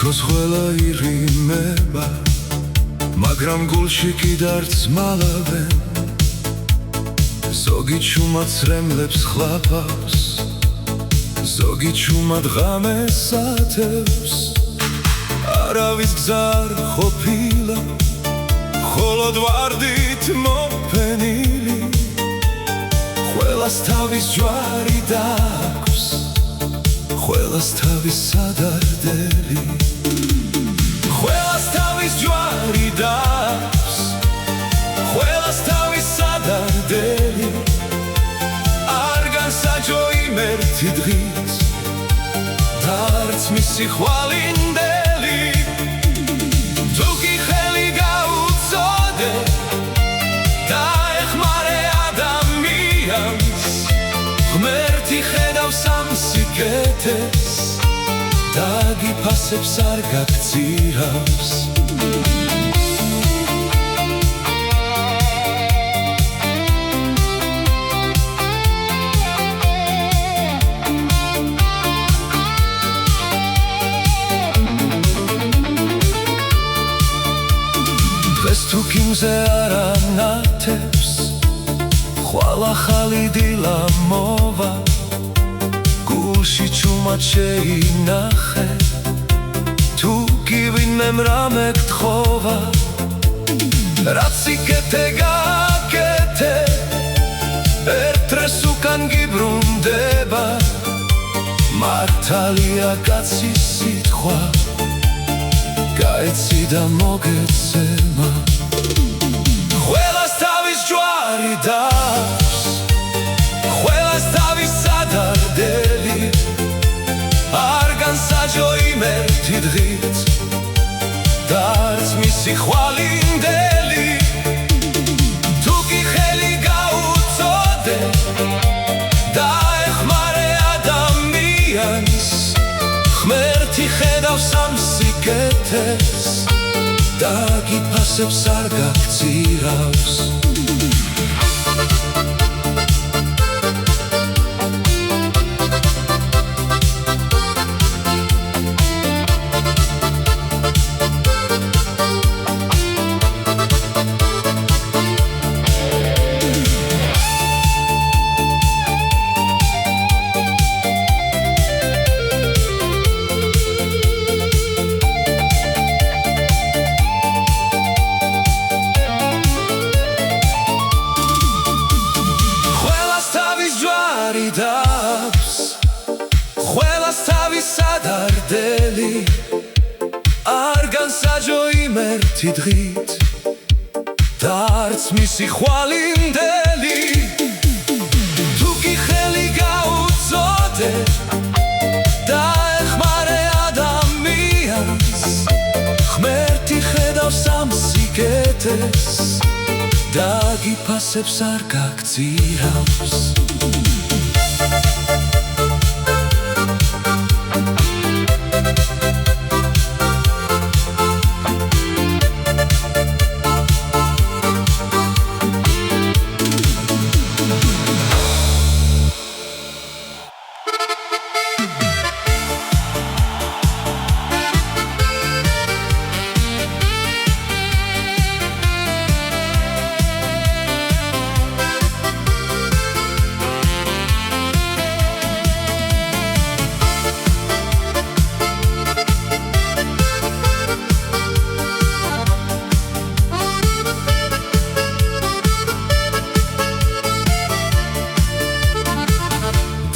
თითქოს ყველა ირიმება, მაგრამ გულში კიდარც მალავენ. ზოგი ჩუმად სრემლებს ხლაფავს, ზოგი ჩუმად ღამეს ათევს. არავის გზა არ ყოფილა, მხოლოდ ვარდით მოფენილი. ყველას თავის ჯვარი დაქვს, ყველას თავის სადარდელი. ყველას თავის ჯვარი დაქვს, ყველას თავის სადარდელი. არ განსაჯო იმერთი დღით, და არც მისი ხვალინდელი. თუ კი ხელი გაუწოდე და ეხმარე ადამიანს, ღმერთი ხედავს ამ სიკეთეს და გიფასებს არ გაგწირავს. დღეს თუ კიმზე არ ანათებს, ხვალ ახალი დილა მოვა. გულში ჩუმად შეინახე, თუ კი ვინმემ რამე გთხოვა. რაც სიკეთე გაკეთე, ერთ დღეს უკან გიბრუნდება. მართალია კაცის სიტყვა, გაეცი და მოგეცემა. ყველას თავის ჯვარი დაქვს, ყველას თავის სადარდელი. არ განსაჯო იმერთი დღით, და არც მისი ხვალინდელი. თუ კი ხელი გაუწოდე და ეხმარე ადამიანს, ღმერთი ხედავს ამ სიკეთეს და გიფასებს არ გაგწირავს. დავს, ყველას თავის სადარდელი. არ განსაჯო იმერთი დღით, და არც მისი ხვალინდელი. თუ კი ხელი გაუწოდე და ეხმარე ადამიანს, ღმერთი ხედავს ამ სიკეთეს და გიფასებს არ გაგწირავს.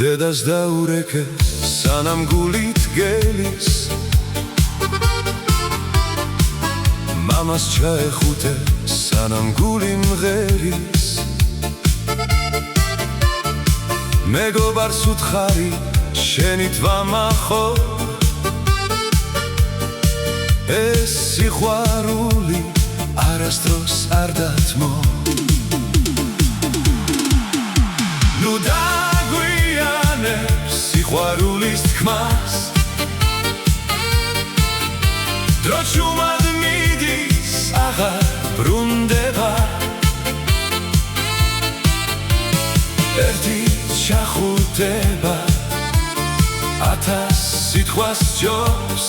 დედას დაურეკეს სანამ გულით გელის, მამას ჩაეხუტე სანამ გული მღერის. მეგობარს უთხარი შენი თვამახო, ეს სიყვარული არასდროს არ დათმო. ნუ სიყვარულის თქმას, დრო ჩუმად მიდის, აღარ ბრუნდება. ერთი ჩახუტება, ათას სიტყვას ჯობს.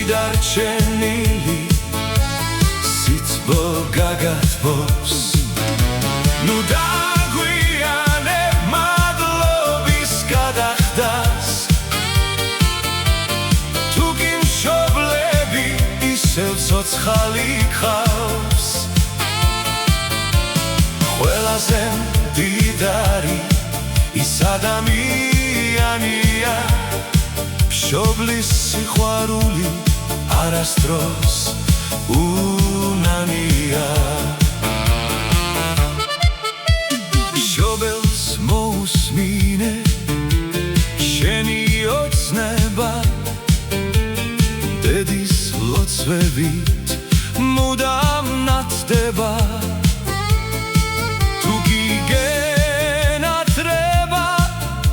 დარჩენილი სითბო გაგათბობს ნუ დაგვიანებ მადლობის გადახდას თუ კი მშობლები ისევ ცოცხალი გყავს ყველაზე მდიდარი ის ადამიანია მშობლის სიყვარული არასდროს უნანია მშობელს მოусმინე შენი ოცნება დედის ლოცვებით მუდამ ნათდება თუ გიგენათრება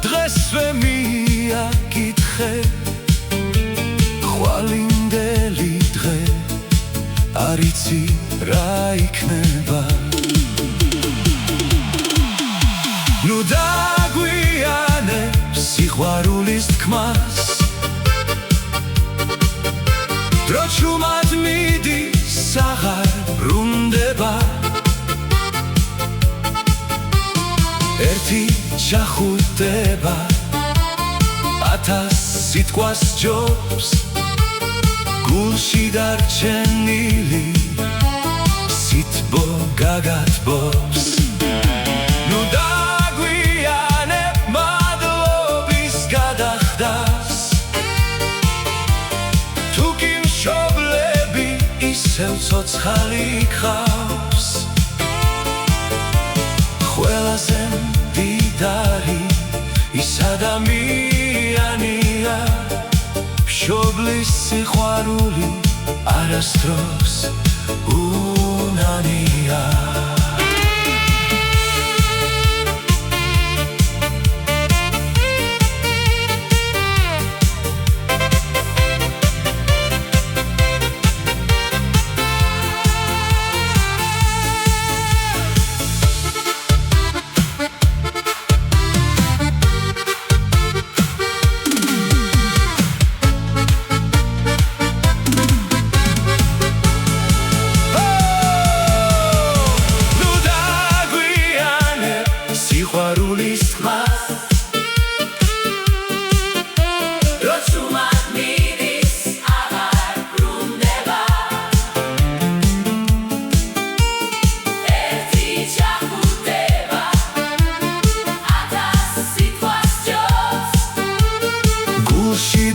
დღესვე მიაკითხე ხვალინდელი დღე არ იცი რა იქნება ნუ დაგვიანებ სიყვარულის თქმას დრო ჩუმად მიდის აღარ ბრუნდება ერთი ჩახუტება 1000 სიტყვას ჯობს გულში დარჩენილი სითბო გაგათბობს ნუ დაგვიანებ მადლობის გადახდას თუ კი მშობლები ისევ ცოცხალი გყავს ყველაზე მდიდარი ის ადამიანია მშობლის სიყვარული არასდროს უნანია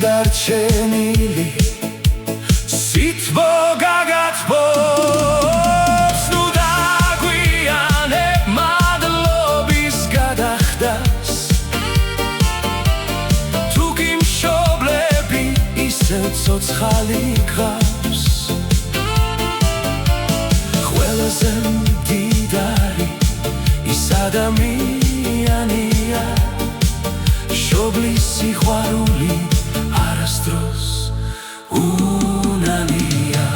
დარჩენილი სითბო გაგათბობს ნუ დაგვიანებ მადლობის გადახდას თუ კი მშობლები ისევ ცოცხალი გყავს ყველაზე მდიდარი ის ადამიანია მშობლის სიყვარული არასდროს უნანია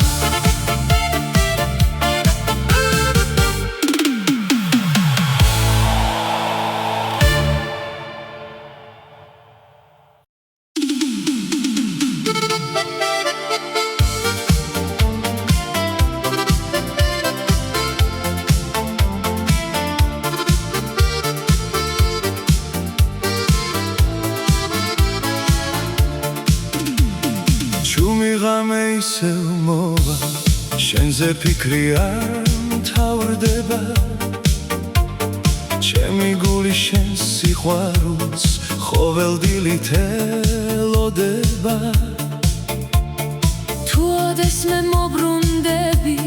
ღამე ისევ მოვა შენზე ფიქრი არ მთავრდება ჩემი გული შენს სიყვარულს ყოველდილით ელოდება თუ ოდესმე მობრუნდები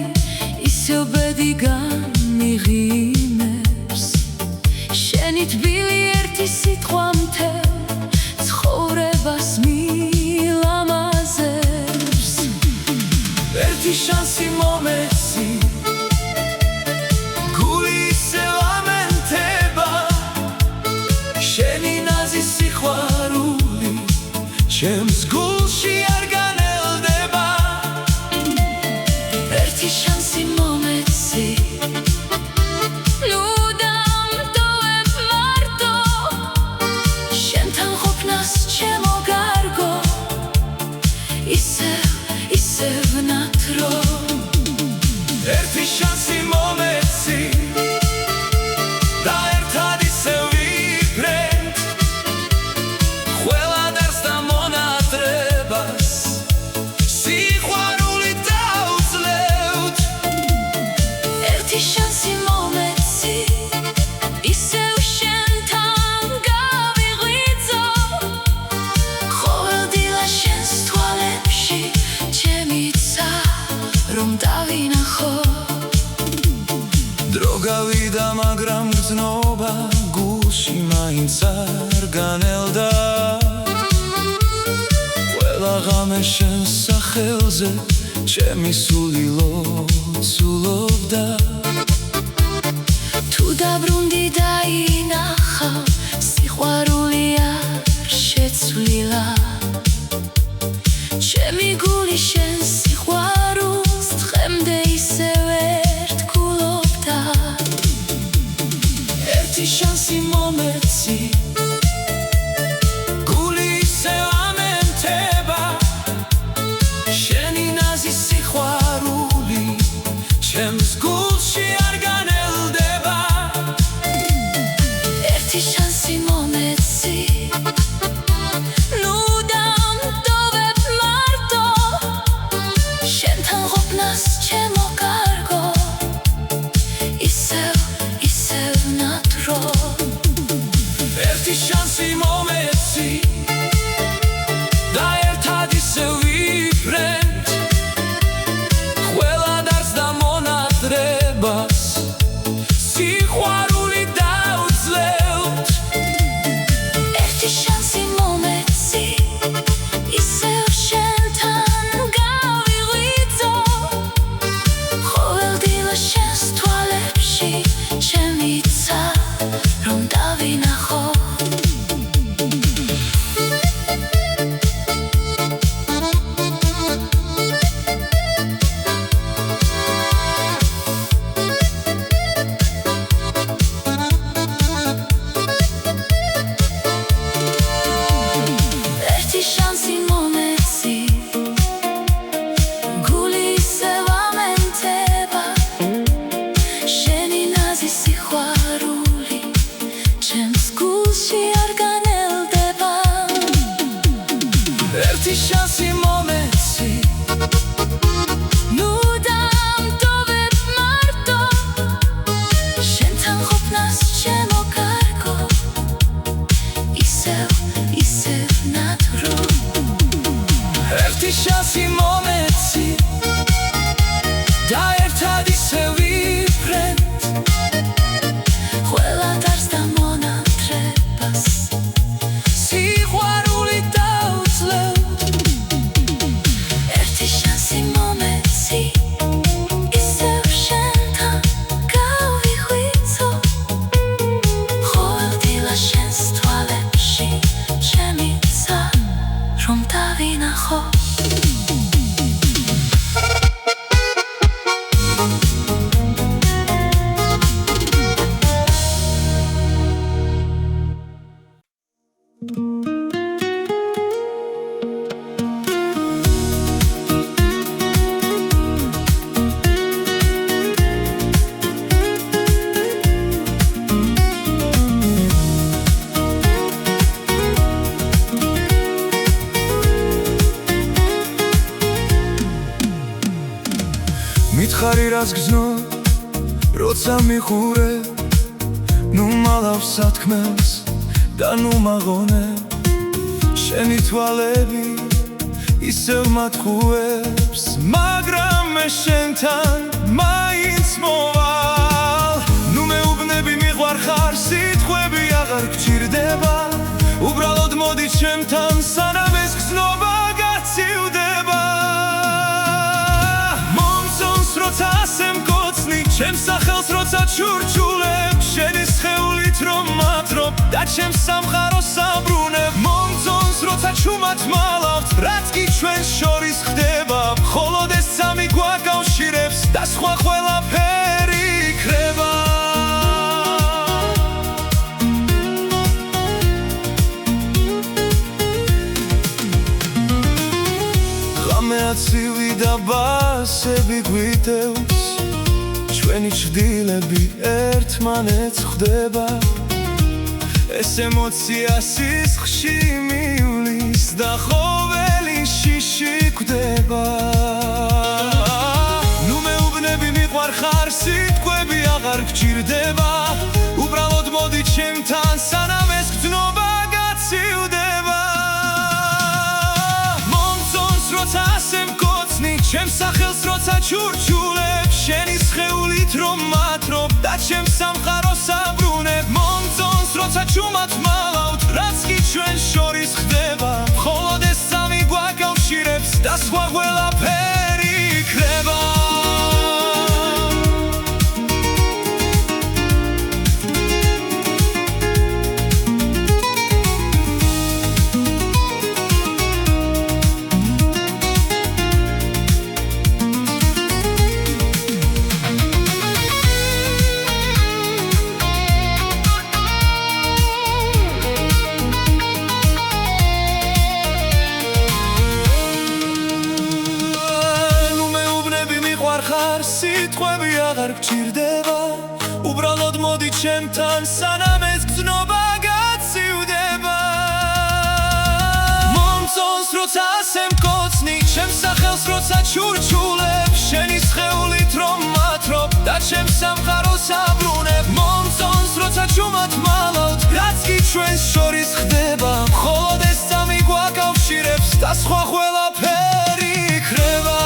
ისევ ბედი განიღიმებს შენი თბილი ერთი სიტყვა მთელ ცხოვრებას ერთი შანსი მომეცი გული ისევ ამენთება შენი ნაზი სიყვარული ჩემს გულში არ განელდება ერთი შანსი მომეცი ნუ დამტოვებ მარტო შენთან ყოფნას ჩემო გარგო ისევ მაგრამ გრძნობა გულში მაინც არ განელდა ყველა ღამე შენ სახელზე ჩემი სული ლოცულობდა თუ დაბრუნდი დაინახავ სიყვარული არ შეცვლილა ჩემი გული შენ სიყვარულს დღემდე ისევ ერთგულობდა ერთი შანსი მომეცი გული ისევ ამენთება შენი ნაზი სიყვარული ჩემს გულში არ განელდება ერთი შანსი მომეცი ნუ დამტოვებ მარტო შენთან ყოფნას ჩემო კარგო ისევ ნატრო ერთი შანსი მომეცი და ერთად ისევ ვიფრენთ ყველა დარს და მონადრებას სიყვარული დავძლევთ ერთი შანსი მომეცი ისევ შენთან გავიღვიძო ყოველდღილა შენს თვალებში ჩემიცა რომ დავინახო ერთი შანსი მომეცი გული ისევ ამენთება შენი ნაზი სიყვარული ჩემს გულში არ განელდება ერთი შანსი მომეცი ნუ დამტოვებ მარტო შენთან ყოფნას ჩემო კარგო ისევ ნატრო ერთი შანსი მომეცი და ერთად ისევ ვიფრენთ ყველა დარს და მონადრებას სიყვარული დავძლევთ ერთი შანსი მომეცი ისევ შენთან გავიღვიძო ყოველდღილა შენს თვალებში ჩემიცა რომ დავინახო მითხარი რაც გზნო როცა მიხურე ნუ მალავ სათქმელს და ნუ მაღონე შენი თვალები ისევ მათხოვებს მაგრამ მე შენთან მაინც მოვალ ნუ მეუბნები მიყვარხარ სიტყვები აღარ გჭირდება უბრალოდ მოდი ჩემთან სანამ ეს გზნობა გაცივდება როცა ასე მკოცნი ჩემს სახელს როცა ჩურჩულებ შენი სხეულით რომ მათრობ და ჩემს სამყაროს საბრუნებ მომწონს როცა ჩუმად მალავთ რაც კი ჩვენს შორის ხდება მხოლოდ ეს სამი გვაკავშირებს და სხვა ყველაფერი იქნება ღამე აცივი და ბასები გვიტევს ჩვენი ჭრდილები ერთმანეთს ხვდება ეს ემოცია სისხლში მივლის და ყოველი შიში გვდება ნუ მეუბნები მიყვარხარ სიტყვები აღარ გჭირდება უბრალოდ მოდი ჩემთან სანამ ეს გზნობა გაცივდება მომწონს როცა ასე მკოცნი ჩემს სახელს როცა ჩურჩულებ შენი სხეულით რომ მათრობ და ჩემს სამყაროს ჩუმად მალავთ რაც კი ჩვენ შორის ხდება მხოლოდ ეს სამი გვაკავშირებს და სხვა ყველაფერი იქნება სიტყვები აღარ გჭირდება უბრალოდ მოდი ჩემთან სანამ ეს გზნობა გაცივდება მომწონს როცა ასე მკოცნი ჩემს სახელს როცა ჩურჩულებ შენი სხეულით რომ მათრობ და ჩემს სამყაროს აბრუნებ მომწონს როცა ჩუმად მალავთ რაც კი ჩვენს შორის ხდება მხოლოდ ეს სამი გვაკავშირებს და სხვა ყველაფერი იქნება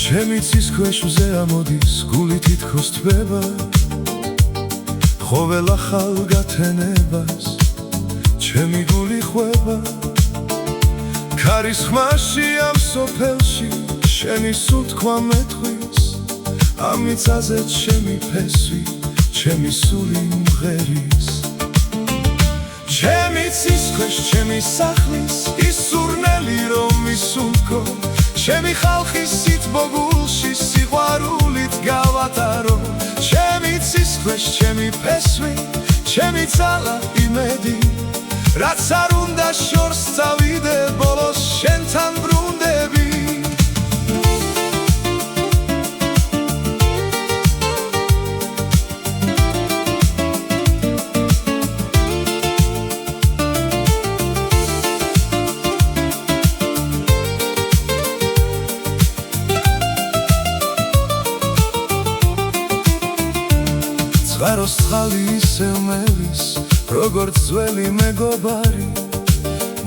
ჩემი ცის ქვეშზე ამოდის გული თითქოს თბება ყოველ ახალ გათენებას ჩემი გული ხვება ქარის ხმაში ამ სოფელში შენი სულთქვა მეტყვის ამ მიწაზეც ჩემი ფესვი ჩემი სული მღერის ჩემი ცის ქვეშ ჩემი სახლის ის სურნელი რომ ისუნთქო ჩემი ხალხის სიტბო გულში სიყვარულით გავატარო ჩემი ცის ქვეშ ჩემი ფესვი ჩემი ძალა იმედი რაც არ უნდა შორს წავიდე ბოლოს შენთან ბრუნდები წყაროს წყალი ისევ მევის როგორც ძველი მეგობარი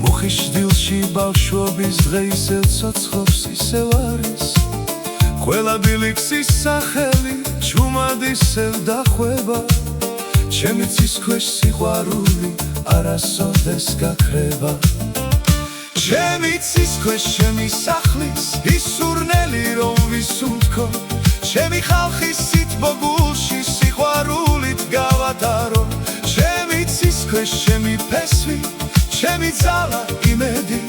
მუხის შდილში ბავშვობის დღე ისევ ცოცხობს ისევ არის ყველა ბილიქსის სახელი ჩუმად ისევ დახვება ჩემი ცის ქვეშ სიყვარული არასოდეს გაქრება ჩემი ცის ქვეშ ჩემი სახლის ის სურნელი რომ ვისუნთქო ჩემი ხალხის სიტბო გულში სიყვარულით გავატარო ჩემი ცის ქვეშ ჩემი ფესვი ჩემი ძალა იმედი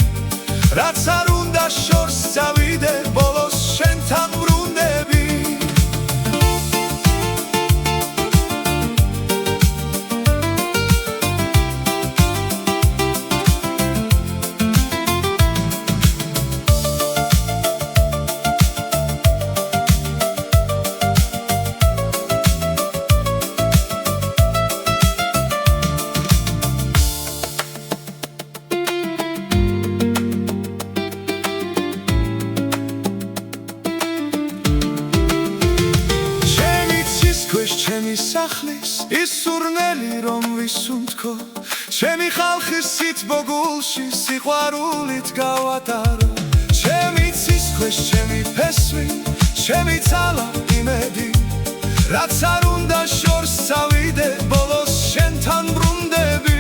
რაც არ უნდა შორს წავიდე ბოლოს შენთან ბრუნდები ჩემი სახლის ის სურნელი რომ ვისუნთქო ჩემი ხალხის სიტბო გულში სიყვარულით გავატარო ჩემი ცის ქვეშ ჩემი ფესვი ჩემი ძალა იმედი რაც არ უნდა შორს წავიდე ბოლოს შენთან ბრუნდები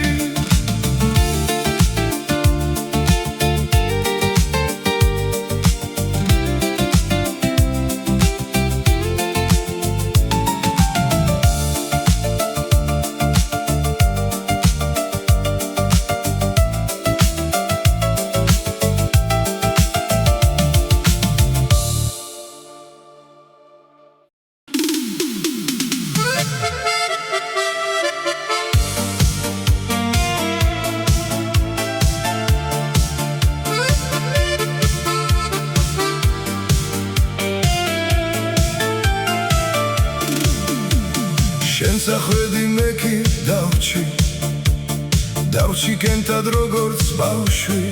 სახვედი მე კი დავჭი კენტად როგორც ბავშვი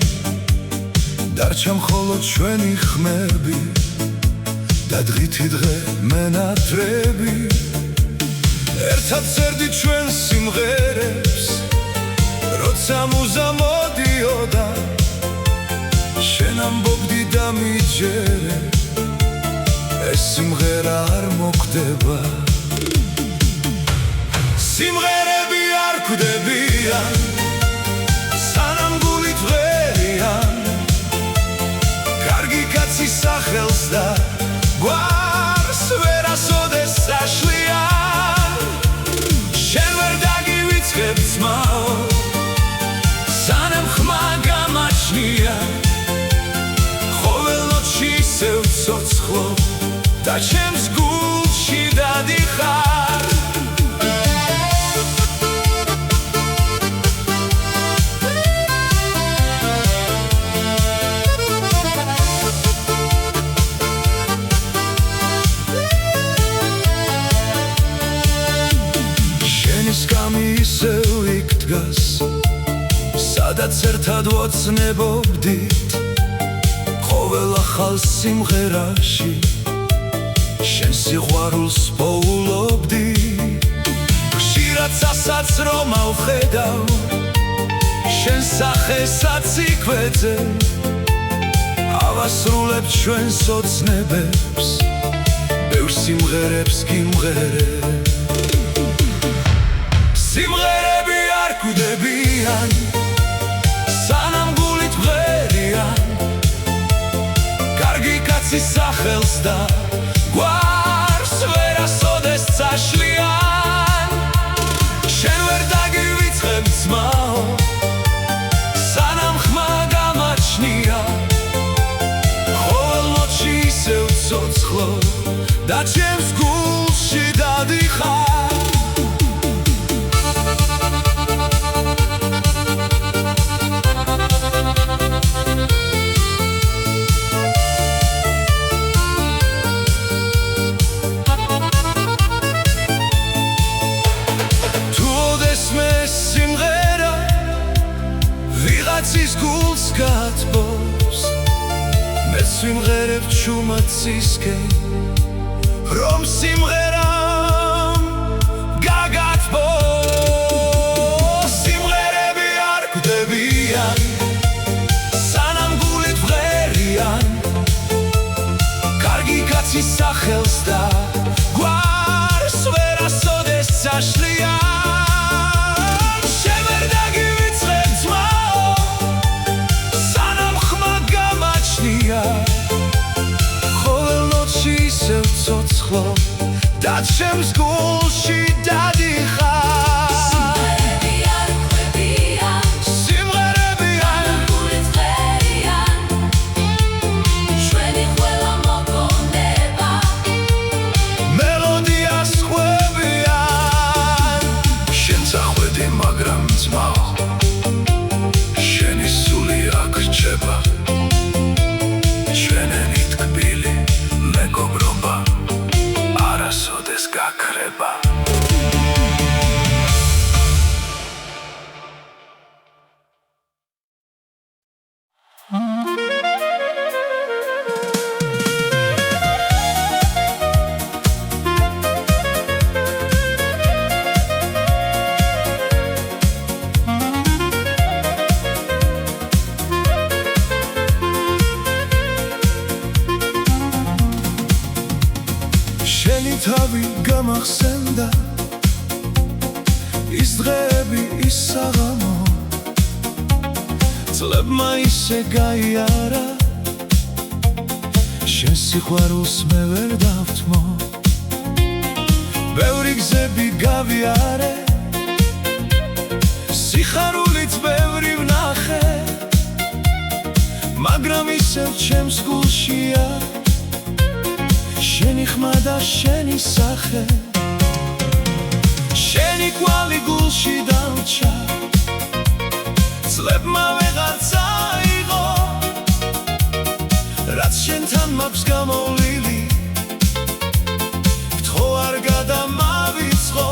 დარჩა მხოლოდ ჩვენი ხმები და დღითი დღე მენატრები ერთად წერდით ჩვენ სიმღერებს როცა მუზა მოდიოდა შენ ამბობდი და მიჯერე ეს სიმღერა არ მოკვდება სიმღერები არ კვდებიან სანამ გულით ვერიან კარგი კაცის სახელს და გვარს ვერასოდეს საშლიან შენ ვერ დაგივიწყებ ძმაო სანამ ხმა გამაჩნია ხოველნოთში ისევ ცოცხლობ და ჩემს გულში დადიხარ სადაც ერთად ვოცნებობდით ყოველ ახალ სიმღერაში შენ სიყვარულს პოულობდი ხშირად სასაც რომ ავხედავ შენ სახესაც იქვეძე ავასრულებ ჩვენს ოცნებებს ბევრ სიმღერებს გიმღერე სიმღერები არ კვდებიან სანამ გულით ვერიან კარგი კაცის სახელს და გვარს ვერასოდეს წაშლიან შენ ვერ დაგივიწყებ ძმაო სანამ ხმა გამაჩნია ყოველნოთში ისევ ცოცხლობ და ჩემს გულში დადიხარ ვიღაცის გულს გათბობს მე სიმღერებ ჩუმაცისკენ რომ სიმღერამ გაგათბობს სიმღერები არ კვდებიან სანამ გულით ვღერიან კარგი კაცის სახელს და გვარს ვერასოდეს წაშლიან ყოველნოთში ისევ ცოცხლობ და ჩემს გულში დადიხარ სიმღერები არ კვდებიან სიმღერები არ გულით ვერიან ჩვენი ყველა მოგონება მელოდიას ხვევიან შენ წახვედი მაგრამ ძმაო შენი სული აქ რჩება არასოდეს გაქრება თავი გამახსენდა ის დღეები ის საღამო წლებმა ისე გაიარა შენ სიყვარულს მე ვერ დავთმო ბევრი გზები გავიარე სიხარულით ბევრი ვნახე მაგრამ ისევ ჩემს გულშია შენი ხმა და შენი სახე შენი კვალი გულში დამრჩა წლებმა ვეღარც აიღო რაც შენთან მაქვს გამოვლილი გთხოვ არ გადამავიწყო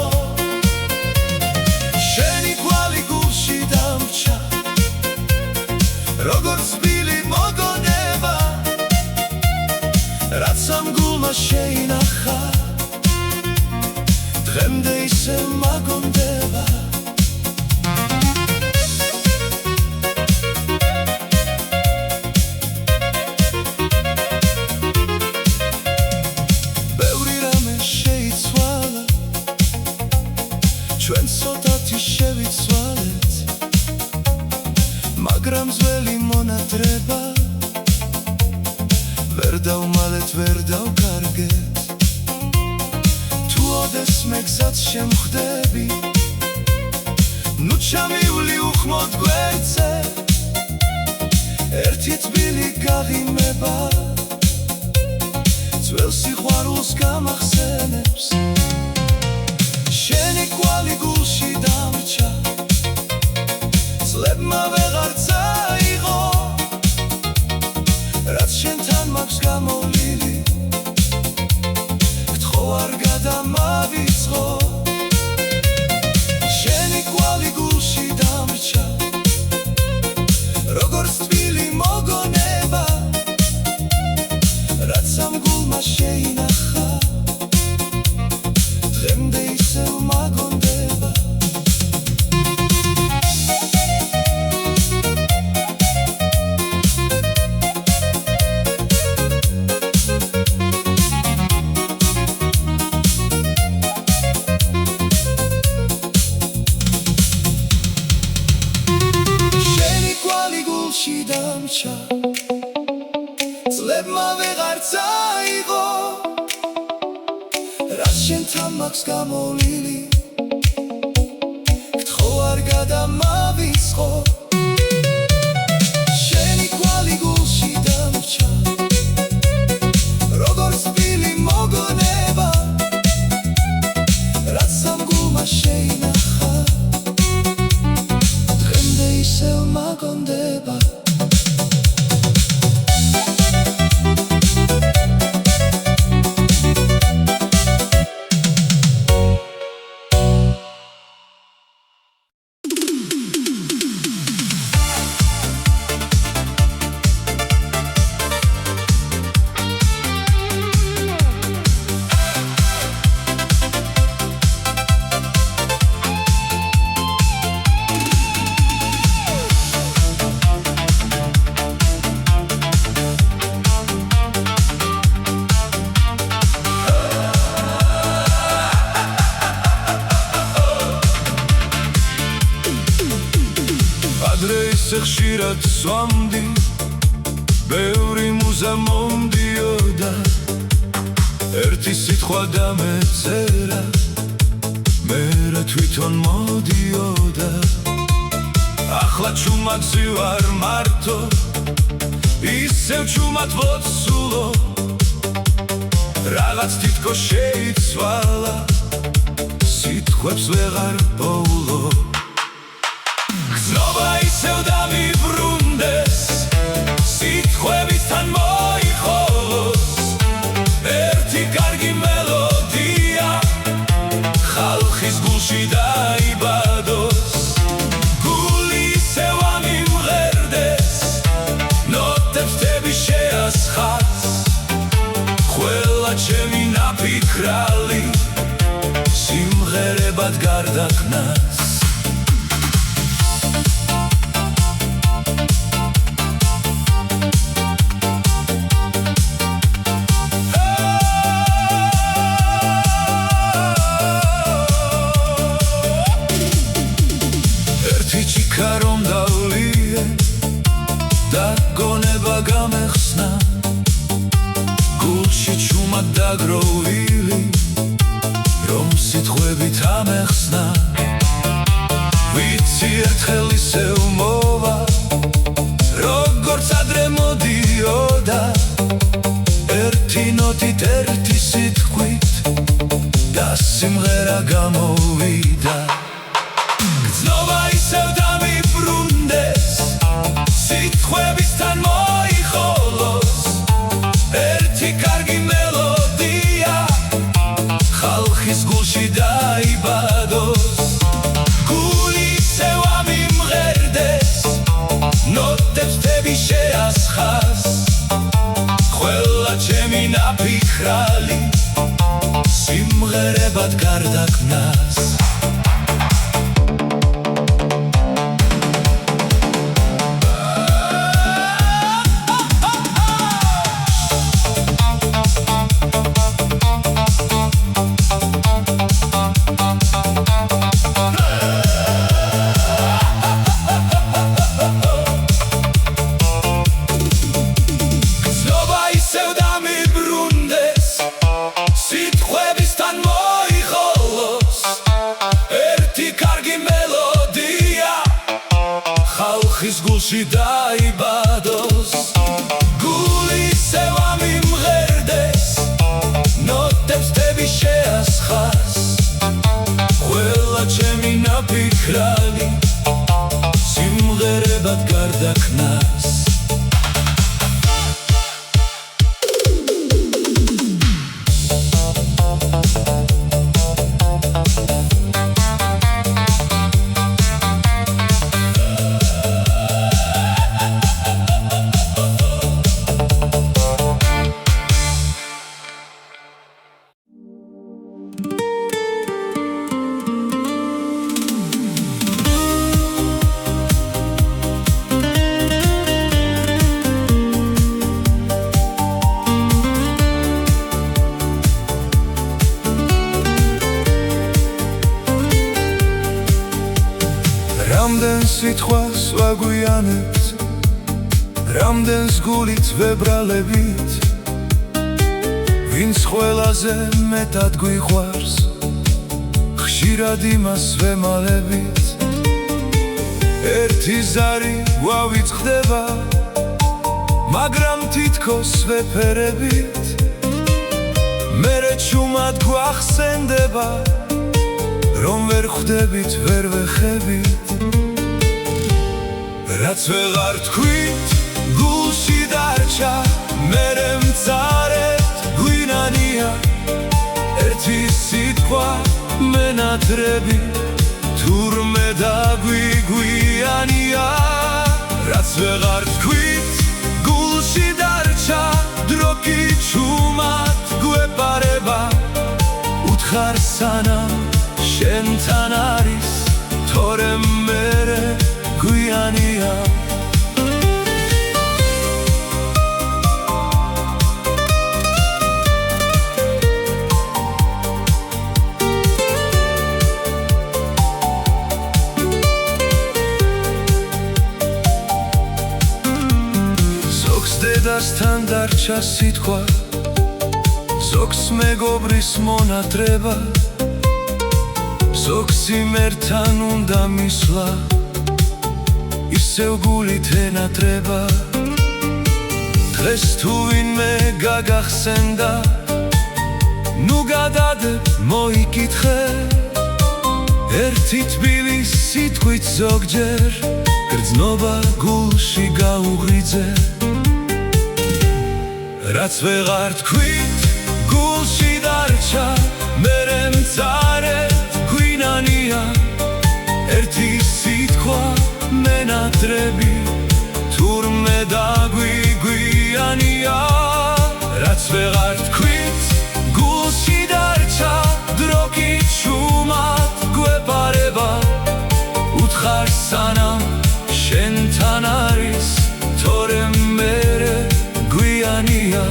შეინახა დღემდე ისე მაგონდება ბევრი რამე შეიცვალა ჩვენ ცოტათი შევიცვალეთ მაგრამ ძველი მონადრება ვერ დავმალეთ, ვერ დავკარგეთ თუ ოდეს მე გზად შემხვდები ნუ ჩამივლი უხმოდ გვერდზე ერთი თბილი გაღიმება ძველ სიყვარულს გამახსენებს შენი კვალი გულში დამრჩა წლებმა ვეღარ წაიღო რაც შენთან მაქვს გამოვლილი გთხოვ არ გადამავიწყო შენი კვალი გულში დამრჩა როგორც თბილი მოგონება რაც ამ გულმა შეინახა დღემდე ისევ მაგონდება წლებმა ვეღარ წაიღო რაც შენთან მაქვს გამოვლილი გთხოვ არ გადამავიწყო შენი კვალი გულში დამრჩა როგორც თბილი მოგონება რაც ამ გულმა შეინახა დღემდე ისევ მაგონდება ხშირად სვამდი ბევრი მუზა მომდიოდა ერთი სიტყვა დამეწერა მერე თვითონ მოდიოდა ახლა ჩუმად ზივარ მარტო ისევ ჩუმად ვოცულო რაღაც თითქოს შეიცვალა სიტყვებს ვეღარ პოულო გზნობა ისევ დამიბრუნდეს სიტყვებისთან მოიხოლოს ერთი კარგი მელოდია ხალხის გულში დაიბადოს გული ისევ ამიმღერდეს ნოტებს თები შეასხას ყველა ჩემი ნაფიქრალი სიმღერებად გარდაქმნას გამეხსნა გულში ჩუმად დაგროვილი რომ სიტყვებით ამეხსნა ვიცი ერთხელ ისევ მოვა როგორც ადრე მოდიოდა ერთი ნოტით ერთი სიტყვით და სიმღერა გამოვიდა გზნობა ისევ დამიბრუნდეს სიტყვებისთან მოიხოლოს ერთი კარგი მელოდია ხალხის გულში დაიბადოს გული ისევ ამიმღერდეს ნოტებს თები შეასხას ყველა ჩემი ნაფიქრალი ნაპიქრალი სიმღერებად გარდაქმნას ხალხის გულში დაიბადოს გული ისევ ამიმღერდეს ნოტებს დები შეასხას ყველა ჩემი ნაპიქრალი სიმღერებად გარდაქმნას რამდენ სიტყვას ვაგვიანებთ რამდენს გულით ვებრალებით ვინც ყველაზე მეტად გვიყვარს ხშირად იმას ვემალებით ერთი ზარი ვავიწყდება მაგრამ თითქოს ვეფერებით მერე ჩუმად გვახსენდება რომ ვერ ხვდებით ვერ ვეხებით რაც ვეღარ თქვით გულში დარჩა მერე მწარეთ გვინანია ერთი სიტყვა მენატრები თურმე დაგვიგვიანია რაც ვეღარ თქვით გულში დარჩა დრო კი ჩუმად გვეპარება უთხარ სანამ შენთან არის თორე მერე გვიანია ზოგს დედასთან დარჩა სიტყვა ზოგს მეგობრის მონატრება ზოგს იმერთან უნდა მისვლა ისევ გულით ენატრება დღეს თუ ვინმე გაგახსენდა ნუ გადადებ მოიკითხე ერთი თბილი სიტყვით ზოგჯერ გრძნობა გულში გაუღრიძე რაც ვეღარ თქვით გულში დარჩა მერე მწარეთ გვინანია ერთი სიტყვა მენატრები თურმე დაგვიგვიანია რაც ვეღარ თქვით გულში დარჩა დრო კი ჩუმად გვეპარება უთხარ სანამ შენთან არის თორე მერე გვიანია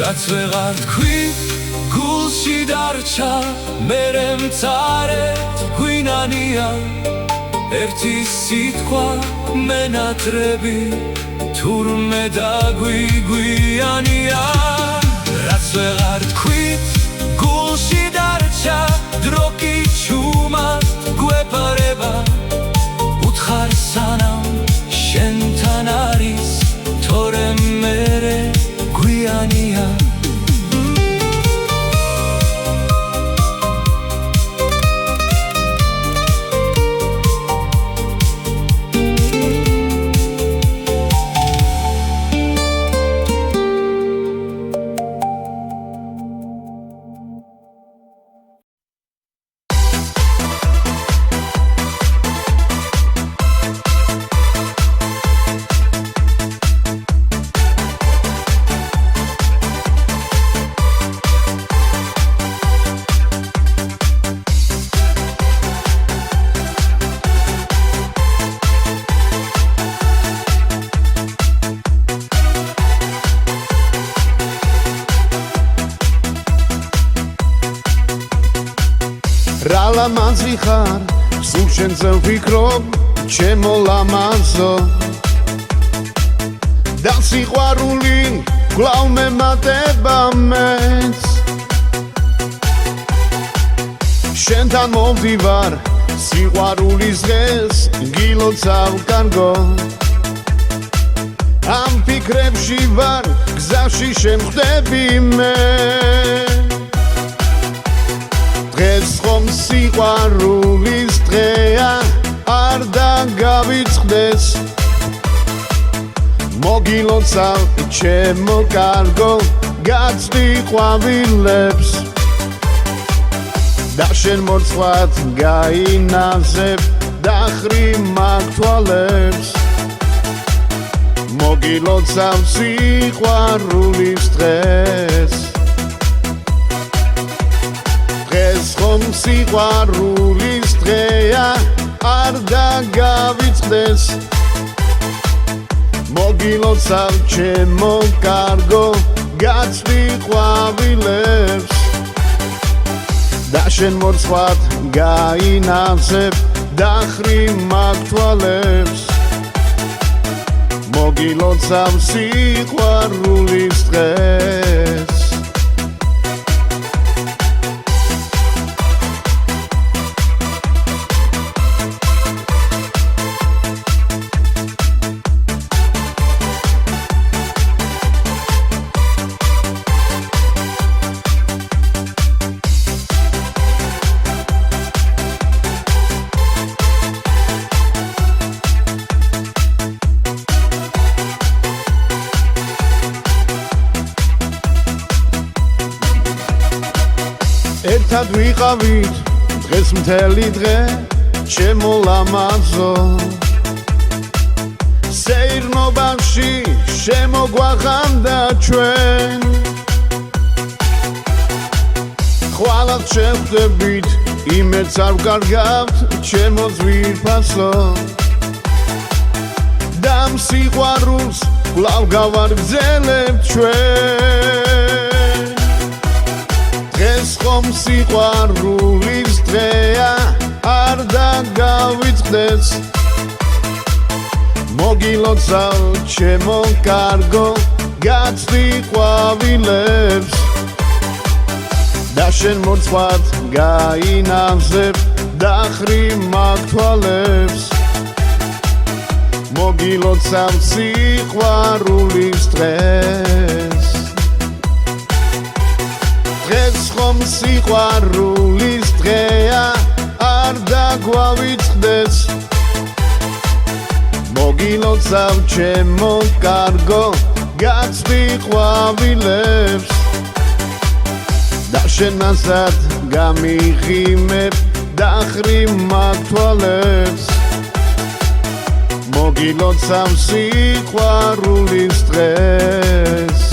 რაც ვეღარ თქვით გულში დარჩა მერე მწარეთ გვინანია ერთი სიტყვა მენატრები თურმე დაგვიგვიანია რაც ვეღარ თქვით გულში დარჩა დრო კი ჩუმად გვეპარება უთხარ სანამ შენთან არის თორე მერე გვიანია ლამაზი ხარ სულ შენზე ვფიქრობ ჩემო ლამაზო და სიყვარული კვლავ მემატება მეც შენთან მოვდივარ სიყვარულის დღეს გილოცავ კარგო ამ ფიქრებში ვარ გზაში შემხვდები მე დღეს ხომ სიყვარულის დღეა არ დაგავიწყდეს მოგილოცავ ჩემო კარგო გაცდი ყვავილებს და შენ მორცხვად გაინაზებ დახრი მაგ თვალებს მოგილოცავ სიყვარულის დღეს დღეს ხომ სიყვარულის დღეა არ დაგავიწყდეს მოგილოცავ ჩემო კარგო გაცდი ყვავილებს და შენ მორცხვად გაინავსებ დახრი მაგ თვალებს მოგილოცავ სიყვარულის დღეს ერთად ვიყავით დღეს მთელი დღე ჩემო ლამაზო სეირნობაში შემოგვაღამდა ჩვენ ხვალად შევხვდებით იმედს არ ვკარგავთ ჩემო ძვირფასო და სიყვარულს კვლავ გავაგრძელებთ ჩვენ დღეს ხომ სიყვარულის დღეა არ დაგავიწყდეს მოგილოცავ ჩემო კარგო გაცდი ყვავილებს და შენ მორცხვად გაინავსებ დახრი მაგ თვალებს მოგილოცავ სიყვარულის დღეს დღეს ხომ სიყვარულის დღეა არ დაგვავიწყდეს მოგილოცავ ჩემო კარგო გაცდი ყვავილებს და შენ მასად გამიღიმებ დახრი მაგ თვალებს მოგილოცავ სიყვარულის დღეს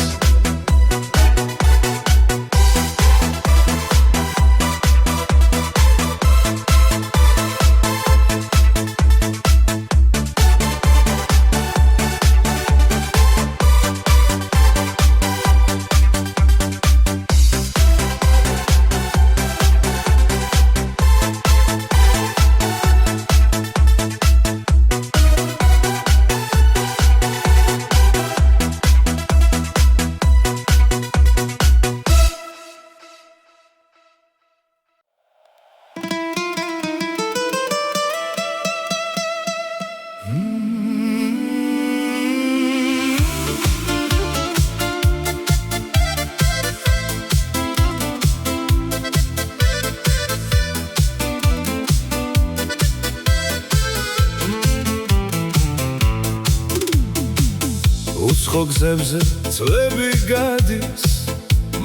უცხო გზებზე წლები გადის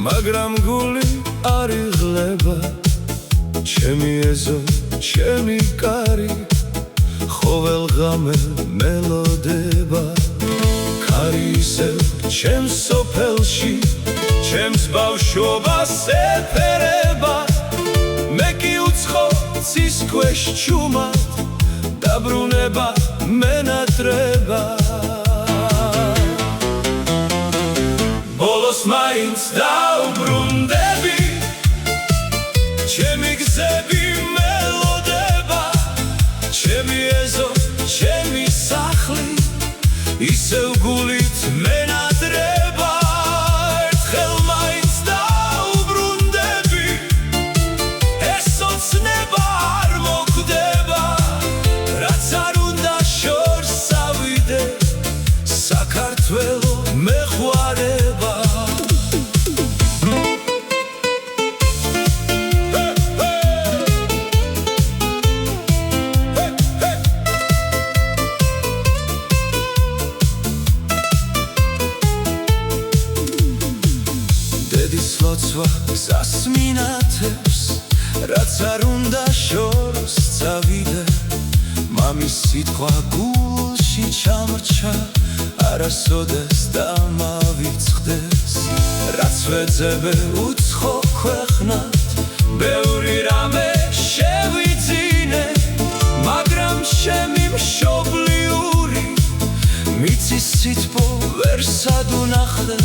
მაგრამ გული არ იღლება ჩემი ეზო ჩემი კარი ხოველ ღამე მელოდება კარი ისევ ჩემს სოფელში ჩემს ბავშვობას ეფერება მე კი უცხო ცის ქვეშ ჩუმად დაბრუნება მენატრება ბოლოს მაინც დაუბრუნდები ჩემი გზები მე მეხوارება დედის ლოცვა გასმინათებს რაც არ უნდა შორს წავიდე მამის სიტყვა გულში ჩამრჩა არასოდეს დამავიწყდეს რაც ვეძებე უცხო ქვეყნად ბევრი რამე შევიძინე მაგრამ ჩემი მშობლიური მიწის სითბო ვერ სადუნახე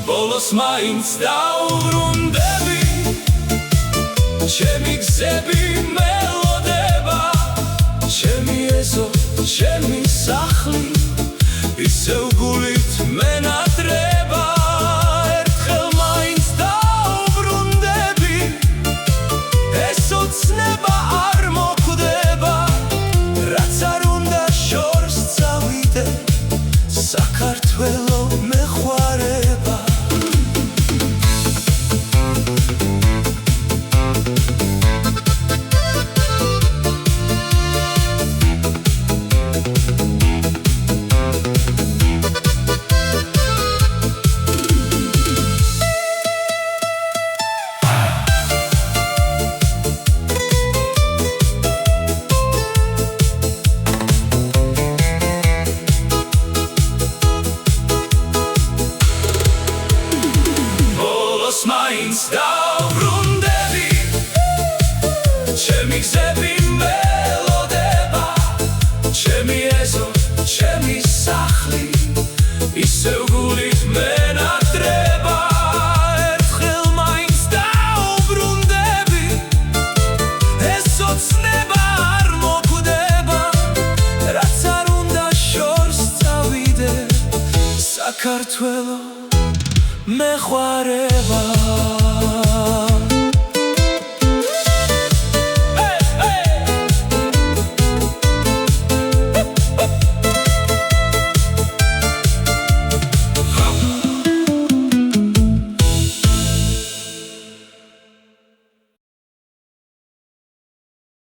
ბოლოს მაინც დაუბრუნდები ჩემი გზები მელოდება ჩემი ეზო ჩემი სახლი ისევ გულით მენატრება ერთხელ მაინც დაუბრუნდები ეს ოცნება არ მოკვდება რაც არ უნდა შორს წავიდე საქართველო მეხوارება მაინც დაუბრუნდები ჩემი გზები მელოდება ჩემი ეზო ჩემი სახლი ისევ გულით მენატრება ერთხელ მაინც დაუბრუნდები ეს ოცნება არ მოკვდება რაც არ უნდა შორს წავიდე საქართველო მეხوارება